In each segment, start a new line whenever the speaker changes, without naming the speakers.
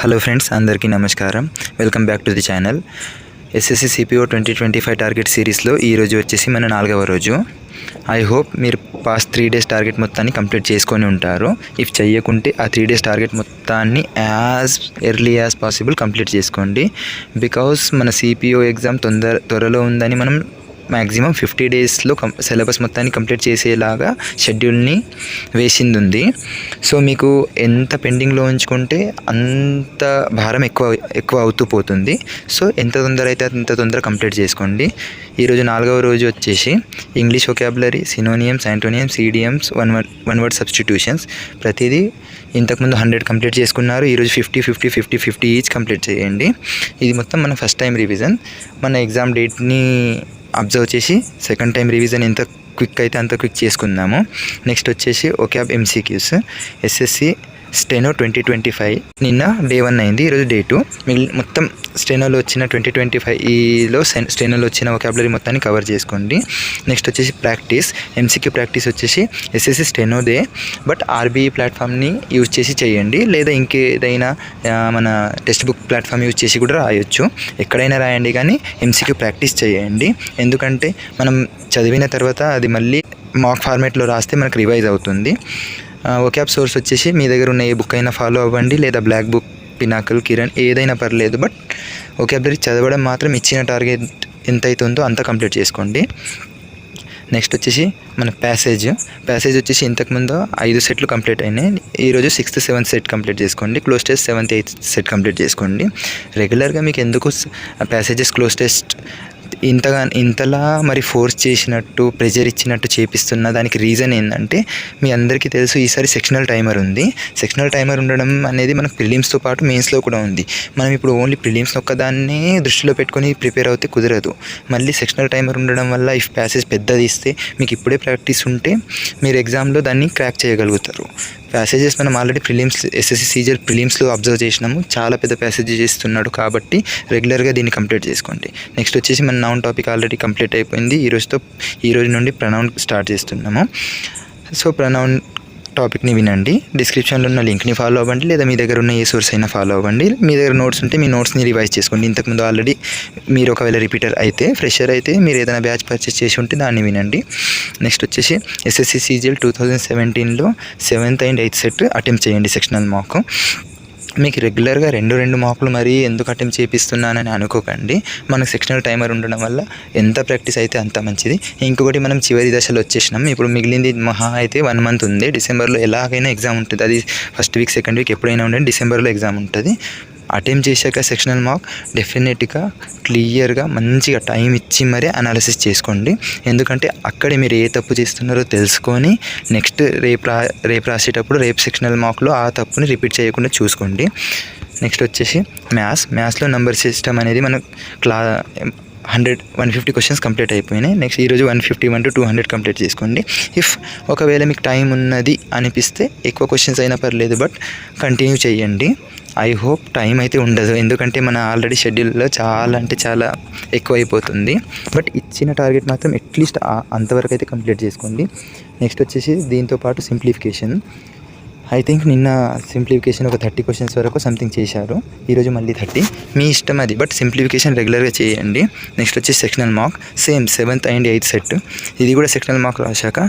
Hello friends, అందరికీ నమస్కారం. Welcome back to the channel. SSC CPO 2025 target సిరీస్లో ఈరోజు వచ్చేసి మన 4వ రోజు. ఐ హోప్ మీరు పాస్ట్ 3 డేస్ టార్గెట్ మొత్తాన్ని కంప్లీట్ చేసుకొని ఉంటారు. ఇఫ్ చెయ్యకుంటే ఆ 3 డేస్ టార్గెట్ మొత్తాన్ని as early as possible complete చేసుకోండి. బికాజ్ మన సిపిఓ ఎగ్జామ్ త్వరలో ఉందని మనం మ్యాక్సిమం 50 డేస్లో సిలబస్ మొత్తాన్ని కంప్లీట్ చేసేలాగా షెడ్యూల్ని వేసింది ఉంది. సో మీకు ఎంత పెండింగ్లో ఉంచుకుంటే అంత భారం ఎక్కువ అవుతూ పోతుంది. సో ఎంత తొందర అయితే అంత తొందర కంప్లీట్ చేసుకోండి. ఈరోజు 4వ రోజు వచ్చేసి English vocabulary, synonyms, antonyms, idioms, one word substitutions ప్రతిదీ ఇంతకుముందు 100 కంప్లీట్ చేసుకున్నారు. ఈరోజు 50 ఈచ్ కంప్లీట్ చేయండి. ఇది మొత్తం మన ఫస్ట్ టైం రివిజన్. మన ఎగ్జామ్ డేట్ని అబ్జర్వ్ చేసి సెకండ్ టైం రివిజన్ ఎంత క్విక్ అయితే అంత క్విక్ చేసుకుందాము. నెక్స్ట్ వచ్చేసి ఒకాబ్ ఎంసీక్యూస్ ఎస్ఎస్సి స్టెనో 2025 నిన్న డే 1 అయింది, ఈరోజు డే 2. మొత్తం స్టెనోలో వచ్చిన 2025లో స్టెనోలో వచ్చిన వొకాబులరీ మొత్తాన్ని కవర్ చేసుకోండి. నెక్స్ట్ వచ్చేసి ప్రాక్టీస్ ఎంసీక్యూ ప్రాక్టీస్ వచ్చేసి ఎస్ఎస్సి స్టెనోదే, బట్ ఆర్బీఈ ప్లాట్ఫామ్ని యూజ్ చేసి చేయండి, లేదా ఇంకేదైనా మన టెక్స్ట్ బుక్ ప్లాట్ఫామ్ యూజ్ చేసి కూడా రాయొచ్చు. ఎక్కడైనా రాయండి, కానీ ఎంసీక్యూ ప్రాక్టీస్ చేయండి. ఎందుకంటే మనం చదివిన తర్వాత అది మళ్ళీ మాక్ ఫార్మేట్లో రాస్తే మనకు రివైజ్ అవుతుంది. వొకాబ్ సోర్స్ వచ్చేసి మీ దగ్గర ఉన్న ఏ బుక్ అయినా ఫాలో అవ్వండి, లేదా బ్లాక్ బుక్, పినాకల్, కిరణ్ ఏదైనా పర్లేదు. బట్ వొకాబులరీ చదవడం మాత్రం ఇచ్చిన టార్గెట్ ఎంత అవుతుందో అంత కంప్లీట్ చేసుకోండి. నెక్స్ట్ వచ్చేసి మన ప్యాసేజ్ వచ్చేసి ఇంతకుముందు 5 సెట్లు కంప్లీట్ అయినాయి. ఈరోజు 6th 7th సెట్ కంప్లీట్ చేసుకోండి. Cloze test 7th 8th set complete చేసుకోండి. రెగ్యులర్గా మీకు ఎందుకు ప్యాసేజెస్ క్లోజ్ టెస్ట్ ఇంతలా మరి ఫోర్స్ చేసినట్టు, ప్రెజర్ ఇచ్చినట్టు చేపిస్తున్న దానికి రీజన్ ఏంటంటే, మీ అందరికీ తెలుసు ఈసారి సెక్షనల్ టైమర్ ఉంది. సెక్షనల్ టైమర్ ఉండడం అనేది మనకు ప్రిలిమ్స్తో పాటు మెయిన్స్లో కూడా ఉంది. మనం ఇప్పుడు ఓన్లీ ప్రిలిమ్స్ ఒక్కదాన్నే దృష్టిలో పెట్టుకొని ప్రిపేర్ అవుతే కుదరదు. మళ్ళీ సెక్షనల్ టైమర్ ఉండడం వల్ల ఇఫ్ ప్యాసేజ్ పెద్దది ఇస్తే మీకు ఇప్పుడే ప్రాక్టీస్ ఉంటే మీరు ఎగ్జామ్లో దాన్ని క్రాక్ చేయగలుగుతారు. ప్యాసేజెస్ మనం ఆల్రెడీ ఎస్ఎస్సి సీజర్ ప్రిలిమ్స్లో అబ్జర్వ్ చేసినాము. చాలా పెద్ద ప్యాసేజెస్ ఇస్తున్నాడు, కాబట్టి రెగ్యులర్గా దీన్ని కంప్లీట్ చేసుకోండి. నెక్స్ట్ వచ్చేసి మన నౌన్ టాపిక్ ఆల్రెడీ కంప్లీట్ అయిపోయింది. ఈ రోజు నుండి ప్రొనౌన్ స్టార్ట్ చేస్తున్నాము. సో ప్రొనౌన్ టాపిక్ని వినండి. డిస్క్రిప్షన్లో ఉన్న లింక్ని ఫాలో అవ్వండి, లేదా మీ దగ్గర ఉన్న ఏ సోర్స్ అయినా ఫాలో అవ్వండి. మీ దగ్గర నోట్స్ ఉంటే మీ నోట్స్ని రివైజ్ చేసుకోండి. ఇంతకుముందు ఆల్రెడీ మీరు ఒకవేళ రిపీటర్ అయితే, ఫ్రెషర్ అయితే మీరు ఏదైనా బ్యాచ్ పర్చేస్ చేసి ఉంటే దాన్ని వినండి. నెక్స్ట్ వచ్చేసి ఎస్ఎస్సి సీజీఎల్ 2017లో 7th and 8th set attempt చేయండి సెక్షనల్ మాక్. మీకు రెగ్యులర్గా 2 మార్కులు మరీ ఎందుకు అటెంప్ట్ చేపిస్తున్నానని అనుకోకండి. మనకు సెక్షనల్ టైమర్ ఉండడం వల్ల ఎంత ప్రాక్టీస్ అయితే అంత మంచిది. ఇంకొకటి, మనం చివరి దశలో వచ్చేసినాం. ఇప్పుడు మిగిలింది మహా అయితే 1 month ఉంది. డిసెంబర్లో ఎలాగైనా ఎగ్జామ్ ఉంటుంది. అది ఫస్ట్ వీక్, సెకండ్ వీక్ ఎప్పుడైనా ఉండండి, డిసెంబర్లో ఎగ్జామ్ ఉంటుంది. అటెంప్ట్ చేశాక సెక్షనల్ మార్క్ డెఫినెట్గా క్లియర్గా మంచిగా టైం ఇచ్చి మరీ అనాలిసిస్ చేసుకోండి. ఎందుకంటే అక్కడే మీరు ఏ తప్పు చేస్తున్నారో తెలుసుకొని నెక్స్ట్ రేపు రాసేటప్పుడు రేపు సెక్షనల్ మార్క్లో ఆ తప్పుని రిపీట్ చేయకుండా చూసుకోండి. నెక్స్ట్ వచ్చేసి మ్యాథ్స్లో నెంబర్ సిస్టమ్ అనేది మన 150 క్వశ్చన్స్ కంప్లీట్ అయిపోయినాయి. నెక్స్ట్ ఈరోజు 151 to 200 కంప్లీట్ చేసుకోండి. ఇఫ్ ఒకవేళ మీకు టైం ఉన్నది అనిపిస్తే ఎక్కువ క్వశ్చన్స్ అయినా పర్లేదు, బట్ కంటిన్యూ చేయండి. ఐ హోప్ టైం అయితే ఉండదు, ఎందుకంటే మన ఆల్రెడీ షెడ్యూల్లో చాలా ఎక్కువ అయిపోతుంది. బట్ ఇచ్చిన టార్గెట్ మాత్రం అట్లీస్ట్ అంతవరకు అయితే కంప్లీట్ చేసుకోండి. నెక్స్ట్ వచ్చేసి దీంతోపాటు సింప్లిఫికేషన్. ఐ థింక్ నిన్న సింప్లిఫికేషన్ ఒక 30 క్వశ్చన్స్ వరకు సంథింగ్ చేశారు. ఈరోజు మళ్ళీ 30. మీ ఇష్టం అది, బట్ సింప్లిఫికేషన్ రెగ్యులర్గా చేయండి. నెక్స్ట్ వచ్చేసి sectional mark same 7th and 8th set. ఇది కూడా సెక్షనల్ మార్క్ రాశాక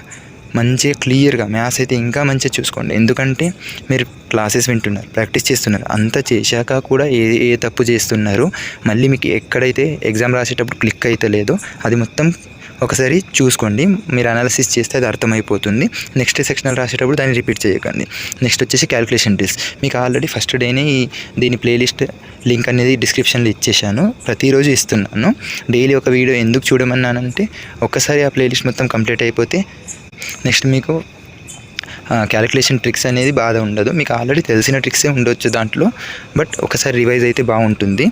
మంచిగా క్లియర్గా మ్యాథ్స్ అయితే ఇంకా మంచిగా చూసుకోండి. ఎందుకంటే మీరు క్లాసెస్ వింటున్నారు, ప్రాక్టీస్ చేస్తున్నారు, అంతా చేశాక కూడా ఏ తప్పు చేస్తున్నారు, మళ్ళీ మీకు ఎక్కడైతే ఎగ్జామ్ రాసేటప్పుడు క్లిక్ అయితే లేదో అది మొత్తం ఒకసారి చూసుకోండి. మీరు అనాలిసిస్ చేస్తే అది అర్థమైపోతుంది. నెక్స్ట్ సెక్షనల్ రాసేటప్పుడు దాన్ని రిపీట్ చేయకండి. నెక్స్ట్ వచ్చేసి క్యాలిక్యులేషన్ డ్రిల్స్. మీకు ఆల్రెడీ ఫస్ట్ డేనే దీని ప్లేలిస్ట్ లింక్ అనేది డిస్క్రిప్షన్లో ఇచ్చేసాను. ప్రతిరోజు ఇస్తున్నాను. డైలీ ఒక వీడియో ఎందుకు చూడమన్నానంటే, ఒక్కసారి ఆ ప్లేలిస్ట్ మొత్తం కంప్లీట్ అయిపోతే నెక్స్ట్ మీకు క్యాలిక్యులేషన్ ట్రిక్స్ అనేది బాధ ఉండదు. మీకు ఆల్రెడీ తెలిసిన ట్రిక్సే ఉండొచ్చు దాంట్లో, బట్ ఒకసారి రివైజ్ అయితే బాగుంటుంది.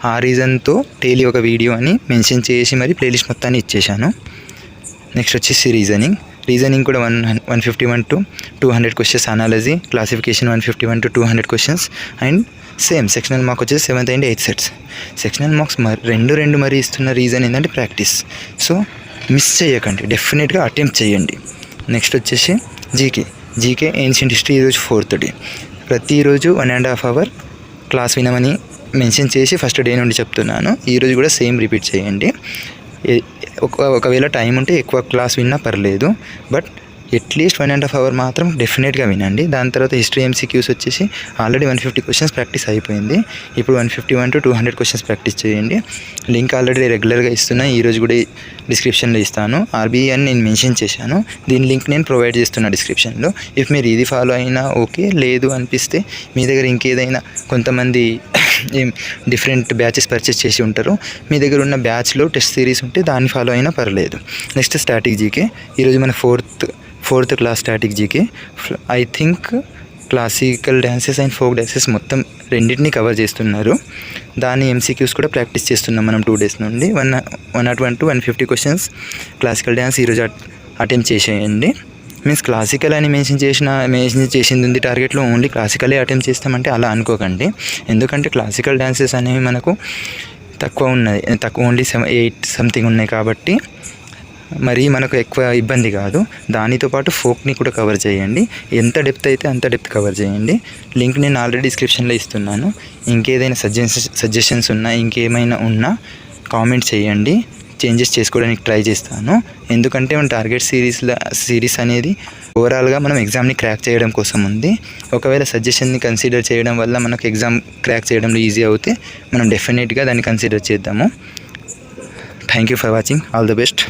ఆ రీజన్తో డైలీ ఒక వీడియో అని మెన్షన్ చేసి మరి ప్లేలిస్ట్ మొత్తాన్ని ఇచ్చేసాను. నెక్స్ట్ వచ్చేసి రీజనింగ్ కూడా 151 to 200 questions. Analogy, classification 151 to 200 questions. And same sectional mark వచ్చేసి 7th and 8th sets. Sectional marks రెండు మరీ ఇస్తున్న రీజన్ ఏంటంటే ప్రాక్టీస్. సో మిస్ చేయకండి, డెఫినెట్గా అటెంప్ట్ చేయండి. నెక్స్ట్ వచ్చేసి జీకే ఏన్షియంట్ హిస్టరీ. ఈరోజు 4th డే. ప్రతిరోజు 1.5 hour క్లాస్ వినమని మెన్షన్ చేసి ఫస్ట్ డే నుండి చెప్తున్నాను. ఈరోజు కూడా సేమ్ రిపీట్ చేయండి. ఒకవేళ టైం ఉంటే ఎక్కువ క్లాస్ విన్నా పర్లేదు, బట్ అట్లీస్ట్ 1.5 అవర్ మాత్రం డెఫినెట్గా వినండి. దాని తర్వాత హిస్టరీ MCQs వచ్చేసి ఆల్రెడీ 150 క్వశ్చన్స్ ప్రాక్టీస్ అయిపోయింది. ఇప్పుడు 151 to 200 క్వశ్చన్స్ ప్రాక్టీస్ చేయండి. లింక్ ఆల్రెడీ రెగ్యులర్గా ఇస్తున్నా, ఈరోజు కూడా డిస్క్రిప్షన్లో ఇస్తాను. RBI అని నేను మెన్షన్ చేశాను, దీని లింక్ నేను ప్రొవైడ్ చేస్తున్నా డిస్క్రిప్షన్లో. ఇఫ్ మీరు ఇది ఫాలో అయినా ఓకే, లేదు అనిపిస్తే మీ దగ్గర ఇంకేదైనా కొంతమంది డిఫరెంట్ బ్యాచెస్ పర్చేస్ చేసి ఉంటారు, మీ దగ్గర ఉన్న బ్యాచ్లో టెస్ట్ సిరీస్ ఉంటే దాన్ని ఫాలో అయినా పర్లేదు. Next static GK. ఈరోజు మన fourth class static GK. I think classical dances and folk dances మొత్తం రెండింటిని కవర్ చేస్తున్నారు. దాని MCQs కూడా ప్రాక్టీస్ చేస్తున్నాం మనం 2 days నుండి. 101 to 150 క్వశ్చన్స్ క్లాసికల్ డ్యాన్స్ ఈరోజు అటెంప్ట్ చేసేయండి. మీన్స్ క్లాసికల్ అని మెన్షన్ చేసింది ఉంది టార్గెట్లో, ఓన్లీ క్లాసికలే అటెంప్ట్ చేస్తామంటే అలా అనుకోకండి. ఎందుకంటే క్లాసికల్ డ్యాన్సెస్ అనేవి మనకు తక్కువ ఓన్లీ 8 సంథింగ్ ఉన్నాయి కాబట్టి మరి మనకు ఎక్కువ ఇబ్బంది కాదు. దానితో పాటు ఫోక్ని కూడా కవర్ చేయండి. ఎంత డెప్త్ అయితే అంత డెప్త్ కవర్ చేయండి. లింక్ నేను ఆల్రెడీ డిస్క్రిప్షన్లో ఇస్తున్నాను. ఇంకేదైనా సజెషన్స్ ఉన్నా, ఇంకేమైనా ఉన్నా కామెంట్ చేయండి, చేంజెస్ చేసుకోవడానికి ట్రై చేస్తాను. ఎందుకంటే మన టార్గెట్ సిరీస్ అనేది ఓవరాల్గా మనం ఎగ్జామ్ని క్రాక్ చేయడం కోసం ఉంది. ఒకవేళ సజెషన్ని కన్సిడర్ చేయడం వల్ల మనకు ఎగ్జామ్ క్రాక్ చేయడంలో ఈజీ అవుతే మనం డెఫినెట్గా దాన్ని కన్సిడర్ చేద్దాము. Thank you for watching. All the best.